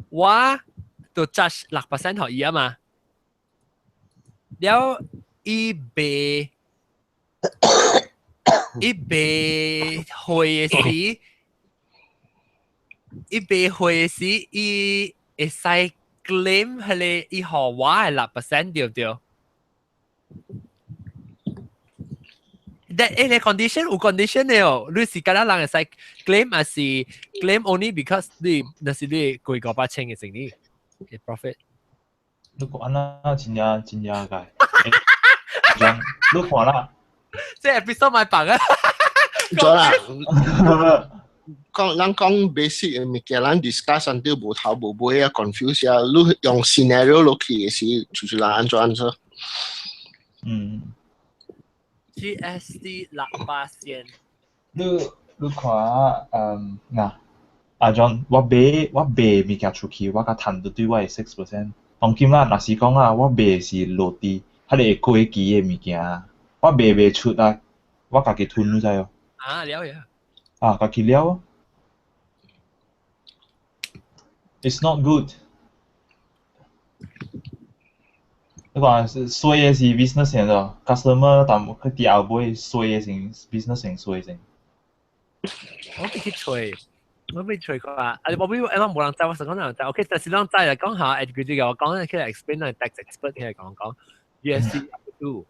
我就 charge 6% 學伊啊嘛，然後伊背會時，伊會使 claim 佢哋伊學我係6%對唔對？That in a condition 有 condition 嘅哦，你是咁樣人會使 claim 還是 claim only because 那是你貴500,000嘅生意嘅 profit？ 如果安那真正嘅，你看啦。即係 episode 買白啊！咗啦，咱講 basic 嘅物件，咱 discuss until 無頭無尾啊 confuse 啊，你用 scenario 落去嘅時，就是咱安怎？GST 6%。你看嗱，阿 John， 我賣物件出去，我甲賺到對我係 6%。當今啦，若是講啊，我賣是落地，佢哋會過期嘅物件。我賣袂出啊，我家己吞你知哦。了呀。家己了。It's not good。你講衰嘅是 business 先咯 ，customer 但佢第後尾衰嘅先 business 先衰先。我俾佢吹，我話，我冇人知，我實講人知。OK， 但是人知嚟講下 educate 嘅，我講佢嚟 explain 嚟 tax expert 佢嚟講 USD two。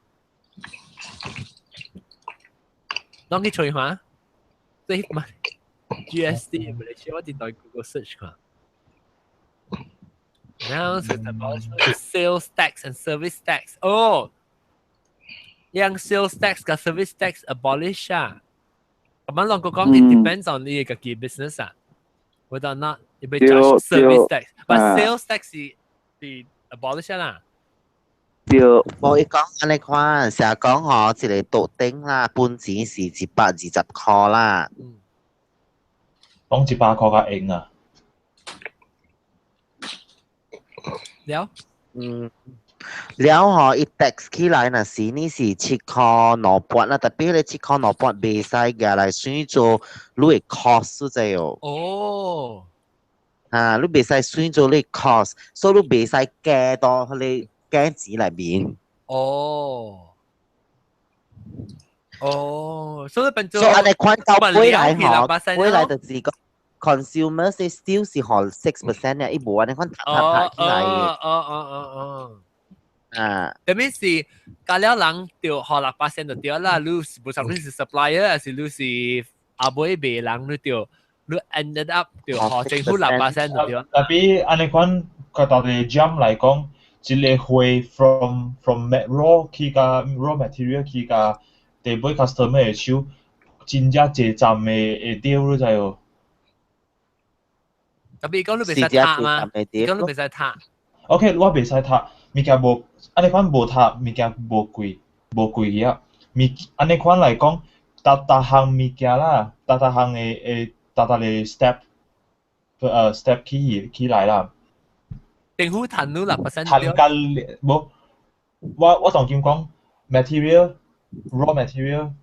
當佢吹下，即係唔係 GST 唔係我哋對 Google search 㗎。Now it's about sales tax and service tax. Oh， yang sales tax กับ service tax abolish 啊。咁樣兩個講 it depends on 你嘅嘅 business 啊。Whether or not 你被 charge service tax，but sales tax 是 abolish 啦。對，無伊講安尼款，成日講吼，一個桌頂啦，本錢是120塊啦。講100塊較硬啊。了。了吼，伊 tax 起來若是你是7塊2半啦，特別你7塊2半袂使夾來算做你嘅 cost 啫哦。哦。你袂使算做你 cost， 所以你袂使加到你加錢內面。所以變做。所以安尼款到尾來吼，尾來就是講 consumer still 是學6% 嘅，伊無安尼款拍起來嘅。咁樣是加了人就學6%就對啦，你是無論你是 supplier 還是你是後尾賣人，你 ended up 就學政府6%就對。特別安尼款個大個 jump 嚟講，一個會 from raw 去甲 raw material 去甲第尾 customer 嘅手，真正濟站嘅deal 你知哦。特別講你袂使撻嘛，講你袂使撻。OK， 我袂使撻，物件無安尼款無撻，物件無貴去啊。安尼款嚟講，逐項物件啦，逐項嘅step 起來啦。政府賺到6%。賺緊無，我當今講 material raw material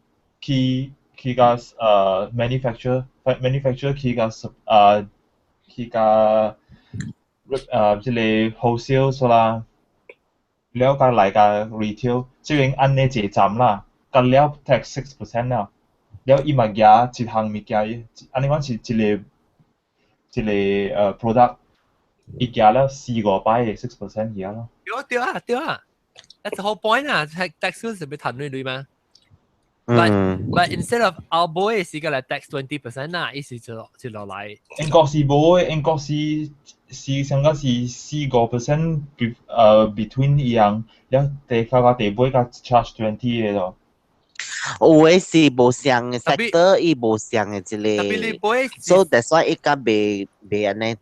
去甲manufacture 去甲即個 wholesale 所啦，了甲來甲 retail， 即係按呢一站啦，甲了 tax 6% 啦，了伊嘛夾一項物件，安尼講是一個product， 伊夾了4-5擺嘅 6% 嘢咯。對啊 ，that's the whole point 啊，tax 是要談對嘛。But But instead of our boy 是個嚟 tax 20% 啦，意思就落嚟。英國是冇嘅，英國是上個是4%，between 一樣，了第個第尾個 charge 20嘅咯。有嘅是無相嘅 sector， 伊無相嘅一個。So that's why 伊個未安尼。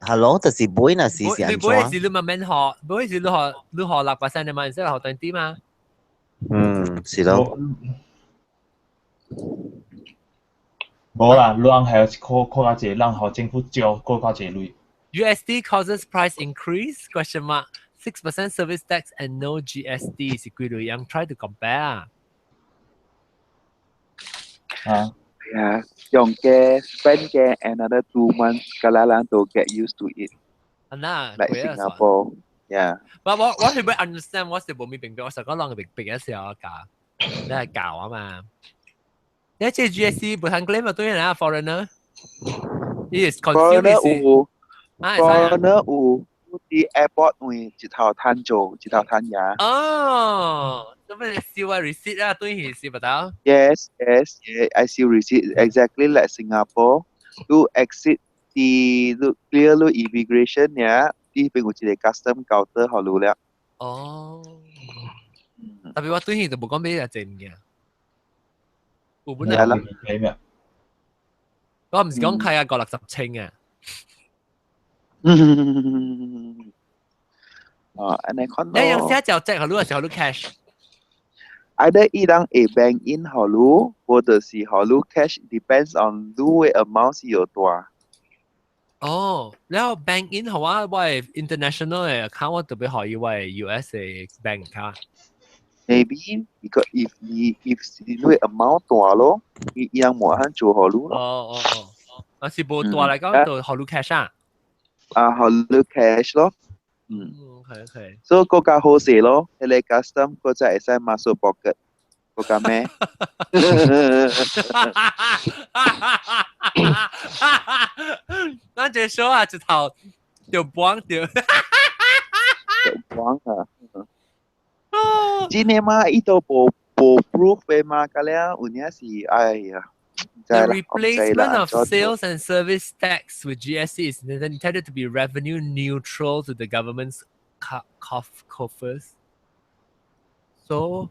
Hello， 就是買那是安怎？你買是你慢慢學，買是你學6%嘅嘛，然之後學20嘛。是咯。冇啦，人係靠加濟，人學政府照靠加濟類。USD causes price increase? Question mark. 6% service tax and no GST 是幾類樣 ？Try to compare 啊。Yeah, 用嘅 spend 嘅 another 2 months， 個人都 get used to it。Like Singapore, yeah. But what you understand what's the 冇明白？我實講兩個明嘅時候教，你係教啊嘛。你即係 GST 不肯 claim 咪對人啊 foreigner。Yes, consumer foreigner 有啲 airport 會一頭攤做，一頭攤嘢。哦，咁你燒啊 receipt 啊，對佢是唔到。Yes, I see receipt exactly like Singapore. To exit the clear immigration 呀，呢邊有一個 custom counter 好路啦。哦，特別我對佢就冇講咩嘢正嘅。有本來咩？我唔是講開啊560清啊。安尼看咯。你用寫就借好路還是好路 cash？ Either 一人會 bank in 好路，或者是好路 cash depends on 路嘅 amount 是有大。哦，然後 bank in 好啊，我係 international 嘅 account， 我特別可以我係 US 嘅 bank account。Maybe because if 你嘅 amount 大咯，一樣冇肯做好路咯。哦，我是冇大嚟講就好路 cash 啊。好路 cash 咯。OK。所以嗰個好勢咯，你 custom 嗰隻係使 masuk pocket， 嗰個咩？我就說啊，一頭就綁掉。綁啊！今年嘛，伊都冇 proof 嘅嘛，咁樣有啲是哎呀。The replacement of sales and service tax with GST is intended to be revenue neutral to the government's coffers. So,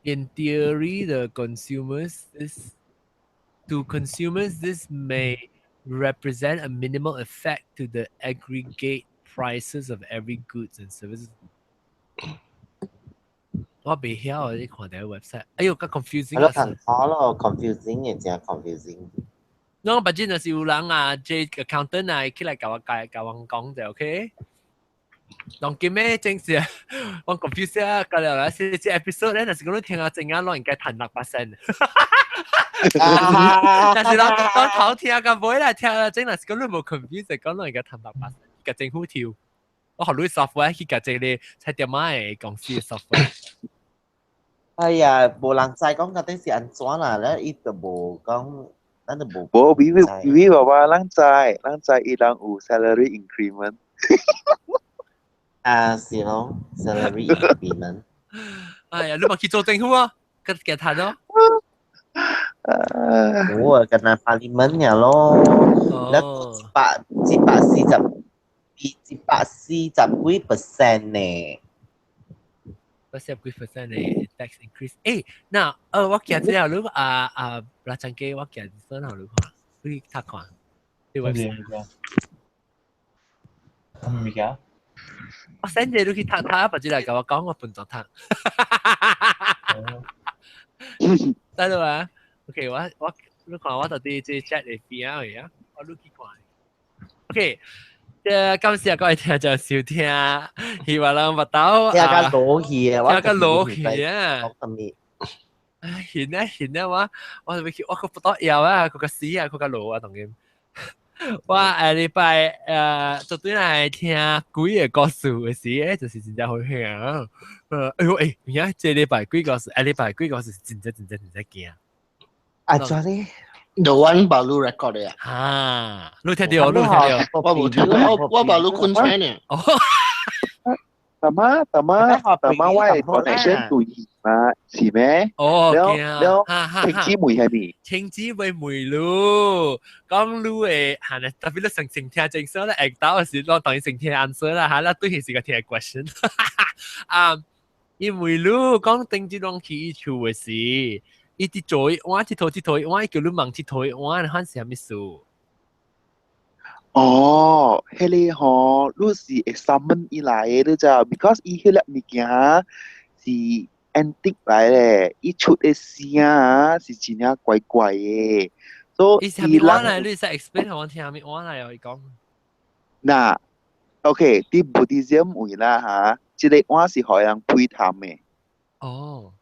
in theory, to consumers, this may represent a minimal effect to the aggregate prices of every goods and services. 我未曉你看啲 website， 哎呦，咁 confusing 啊！好咯 ，confusing 嘅真係 confusing。我不知那是有人啊，即 accountant 啊，起來教我講就 OK。當今咩正是我 confuse 啊，隔離啦，是 episode 咧，那是講你聽下正啱，攞人家談6%。但是當頭聽個尾來聽啦，真係是講你冇 confuse，講攞人家談6%，個政府跳。我學你 software 去個這裡才點樣公司嘅 software。哎呀，無人知講到底是安怎啦，咧伊就無講，咱就無。無，比話話人知伊人有 salary increment。是咯 ，salary increment。哎呀，你咪去做政府啊，跟佢談咯。冇啊，跟那 parliament 呀咯，嗱140幾%呢。40% 嘅 tax increase。誒，嗱，我記得你拉長機，我記得先好你看，你睇看，你 website。咩㗎？我 send 你去睇，或者嚟教我講我半作睇。得啦嘛 ？OK， 你看我到底即 chat 嚟邊啊？而家我錄去看。OK。感謝各位聽眾收聽，希望人唔到。聽個羅氣啊！聽個羅氣啊！唉，現啊！我個不多有啊，佢個屎啊，佢個羅啊，同佢。我禮拜就對嚟聽幾個故事嘅時，就是真正好聽啊！哎呦誒，而家這禮拜幾個故事，禮拜幾個故事真驚。啊，做呢？ The one baru record 呀。啊，你聽到？我冇聽到，我baru kunci呢。Tama 我係 connection 對嘛，是咩？哦，แล้ว驚啊！แล้ว哈哈哈！青姊妹係咪？青姊妹梅路，講路誒，係咧，特別你成聽正數咧，誒，打嗰時我當然成聽 answer 啦，嚇啦，對係是個聽 question。啊，伊梅路講定住攏去伊厝嘅事，伊啲做我啲頭，我叫你問啲頭，我係係咩事？哦，迄個吼，你是 examine 以來的，你知道 ？because 伊迄粒物件是 antique 來咧，伊出嘅聲啊是真正怪怪嘅，所以伊話嚟，你使 explain 我聽咩話嚟又講？嗱 ，OK，啲 Buddhism 位啦嚇，即個話是互人配談嘅。哦。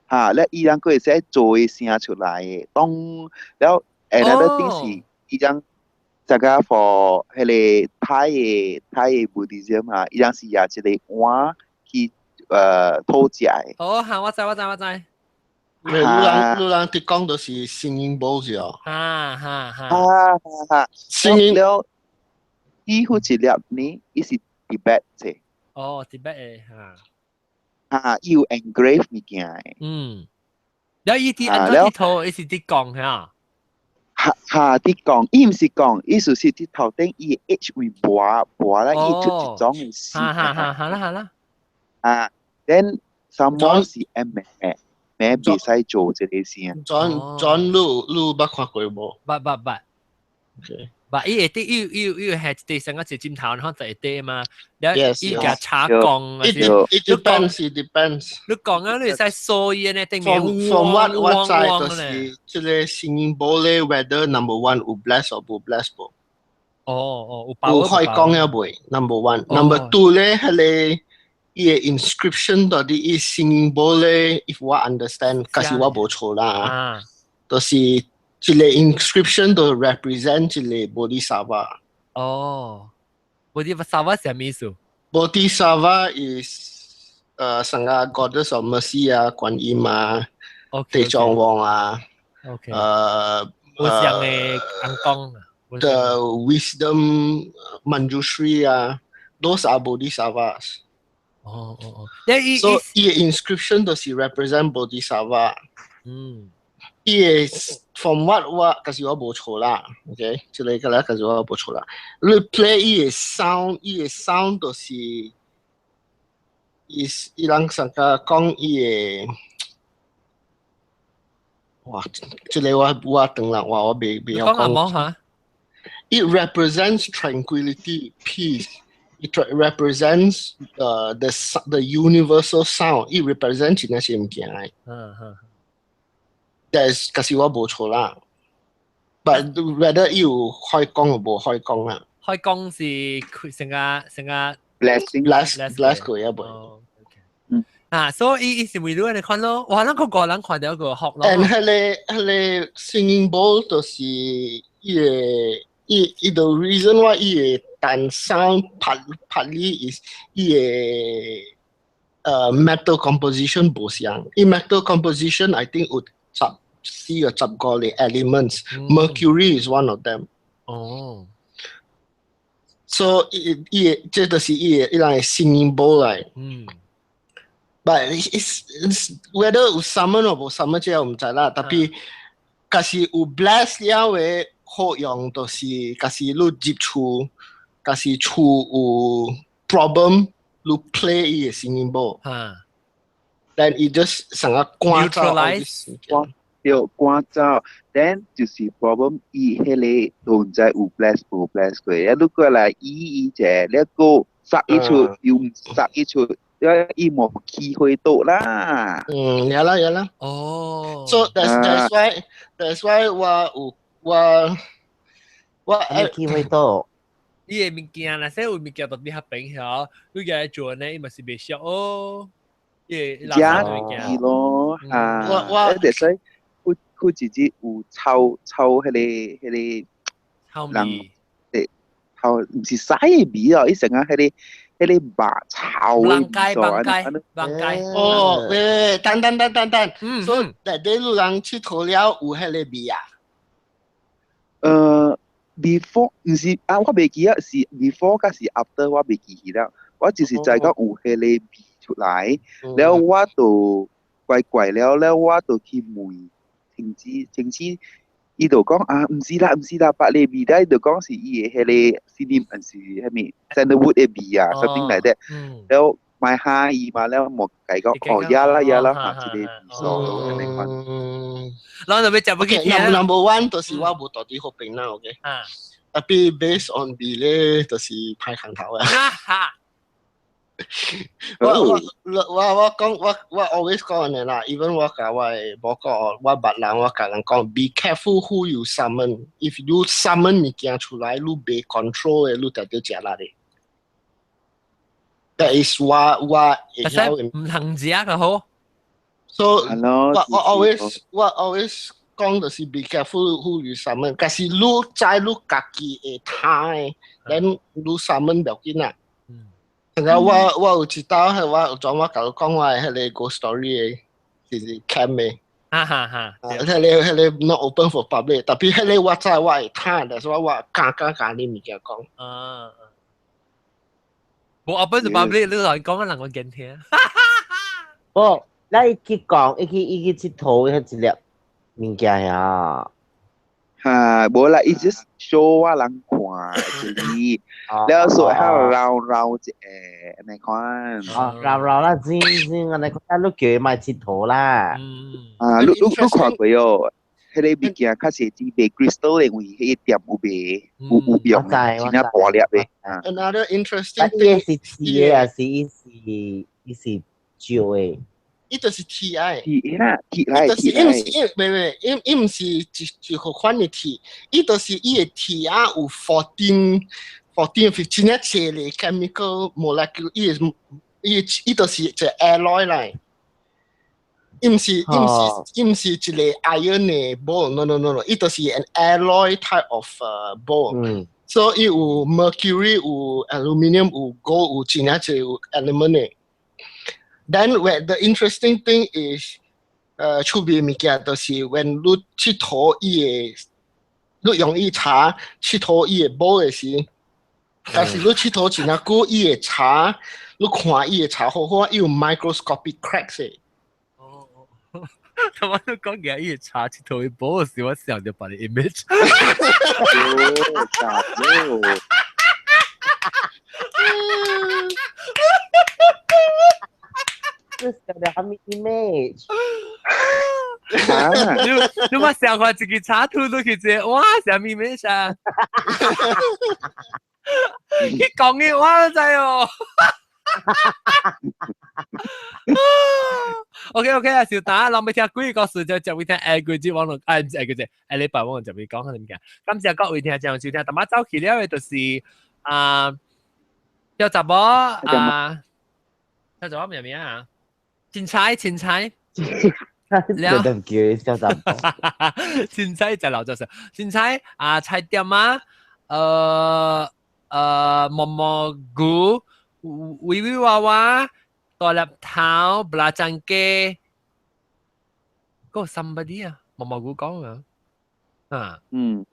嚇，咧伊人佢會使做嘅聲出來嘅，當了 another thing 是伊人。大家 for 迄個泰嘅 Buddhism 啊，伊樣是也一個碗去討食嘅。哦，嚇，我知。路人啲講到是 singing bowl 是哦。singing 了，伊好一粒呢，伊是 Tibet 啫。哦 ，Tibet 嘅伊有 engrave 物件嘅。嗯，แล้ว伊啲安怎啲圖，伊是啲講嚇。啲講，伊唔是講，意思是啲頭頂伊 H 會拔啦，伊出一種嘅事。係啦。then someone 是咩別使做這個事啊 John 你捌看過無？捌。OK。伊會啲要係第三個節尖頭，然後就會啲嘛。伊個查講It depends。你講啊，你使所以呢定係 From what side 就是即個 singing bowl 咧 ，whether number one 有 bless 或冇 bless 無？有可以講嘅未 ？Number one，number two 咧係咧，伊個 inscription 到底伊 singing bowl 咧 ，if 我 understand， 假使我冇錯啦，就是一個 inscription 都 represent 一個 Bodhisattva。哦。Bodhisattva 係咩意思 ？Bodhisattva is 成個 goddess of mercy 啊，觀音啊，地藏王啊我想嘅安公 ，the wisdom Manjushri 啊 ，those are Bodhisattvas。So 伊個 inscription 都是 represent Bodhisattva。伊個 from what 其實我冇錯啦 ，OK， 即係個咧其實我冇錯啦。你 play 伊個 sound 都是，伊人成個講伊個，哇，即係我等啦，我未有講。It represents tranquility, peace. It represents the universal sound. It represents 那些物件嚟。但係其實我冇錯啦。But whether 有開講或冇開講啦。開講是成個 bless 佢一輩。所以伊是為咗你看咯，哇！那個人看到一個學咯。And 係 singing bowl 就是the reason why 伊個彈 sound partly is 伊個metal composition 唔相。伊 metal composition I think 有10個嘅 elements. Mercury is one of them. So 這就是伊個 singing bowl 嚟。But it's whether 有 summon 或冇 summon 這我唔知啦。但係假使有 bless 了嘅好用，就是假使你入厝，假使厝有 problem， 你 play 伊個 singing bowl。Then it just 成個關照。要關照 ，then 就是 problem 伊迄個都唔知有 bless 冇 bless 佢，如果來伊隻，你個殺一出又唔殺一出。伊冇機會到啦。有啦。So that's why 我機會到。伊個物件啦，所以有物件特別較平曉，你嘅做呢，伊嘛是袂俗哦。假啲咯，我哋使佢自己有抽迄個人誒，抽唔是嘥嘅味啊！伊成日迄個白炒嘅蚌街。哦，等。所以內底路人佚佗了有迄個味啊？before 唔是啊，我未記啊，是 before 加是 after 我未記啦。我就是在講有迄個味出來，然後我就怪怪了，我就去問停止，伊就講啊，唔是啦，百里味咧，就講是伊嘅迄個是係咪 sandalwood 嘅味啊，something like that。แล้ว買下伊嘛了，莫計講哦，呀啦，嚇，即個味所咁樣款。เราจะไปจับเมื่อกี้ number one 就是我冇到底好平啦 ，OK。tapi based on 味咧，就是派行頭啊。我always 講嘅啦 ，even 我甲我某個我別人我甲人講 ，be careful who you summon。If you summon 物件出來，你袂 control 嘅，你就得食啦咧。That is 我唔能食嘅好。So 我 always 講就是 be careful who you summon。但是你在你家己嘅態，then 你 summon 唔要緊啊。然後我有知道，我甲你講我迄個 ghost story 嘅，是 camp 嘅。迄個 not open for public， 特別迄個我知我會睇，但是我敢你物件講。冇 open for public， 你來講人我驚聽。哦，咱伊去講，伊去佚佗迄一粒物件呀。無啦，伊 just show 我人看actually，แล้ว所以佢繞一安尼款。繞啦，真安尼款，你叫伊莫佚佗啦。你看過哦？迄個物件較設置賣 crystal 嘅位，迄個店有賣，有用，真係大粒嘅。Another interesting thing， 伊是鐵嘅，還是伊是石嘅？伊就是鐵啊！鐵啦，伊就是伊唔是一個款嘅鐵，伊就是伊嘅鐵啊有14 呢隻嘅 chemical molecule， 伊就是一個 alloy 嚟。伊唔是一個 iron 嘅 ball，no， 伊就是 an alloy type of ball。所以有 mercury， 有 aluminium， 有 gold， 有真呢隻有 element 嘅。Then the interesting thing is， 出邊物件就是 when 你佚佗伊嘅，你用伊查佚佗伊嘅寶嘅時，但是你佚佗真啊久伊嘅查，你看伊嘅查好好，伊有 microscopic cracks 嘅。咁我都講嘅，伊嘅查佚佗伊寶嘅時，我想到把你 image。你想到咩 image？ 你冇想過自己查圖都去做，哇！什麼 image 啊？你講嘅我都知哦。OK 啊，小打，我未聽幾個事就會聽誒句子網絡誒句子，誒禮拜網絡就會講下點解。感謝各位聽眾收聽，但係走起了嘅就是叫什麼叫做咩名啊？芹菜。了，叫叫什麼？芹菜就老就是芹菜菜店啊，蘑菇、維維娃娃、大粒頭、布拉醬雞，嗰個 somebody 啊，蘑菇講啊，咩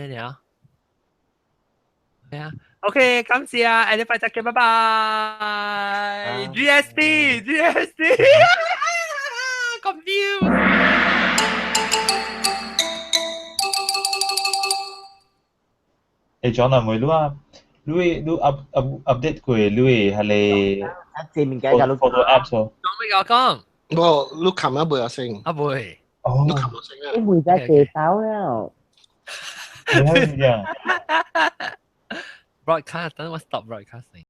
嚟啊？係啊。OK， 感謝啊 ，Ellie 快啲，拜拜。GST， confused。John 啊，妹，你 update 佢，你係你photo apps 喎。講咩講？我你琴日冇有聲。啊會。哦。你琴日聲啊？你妹仔記到了。係啊。Broadcast，等我 stop broadcasting。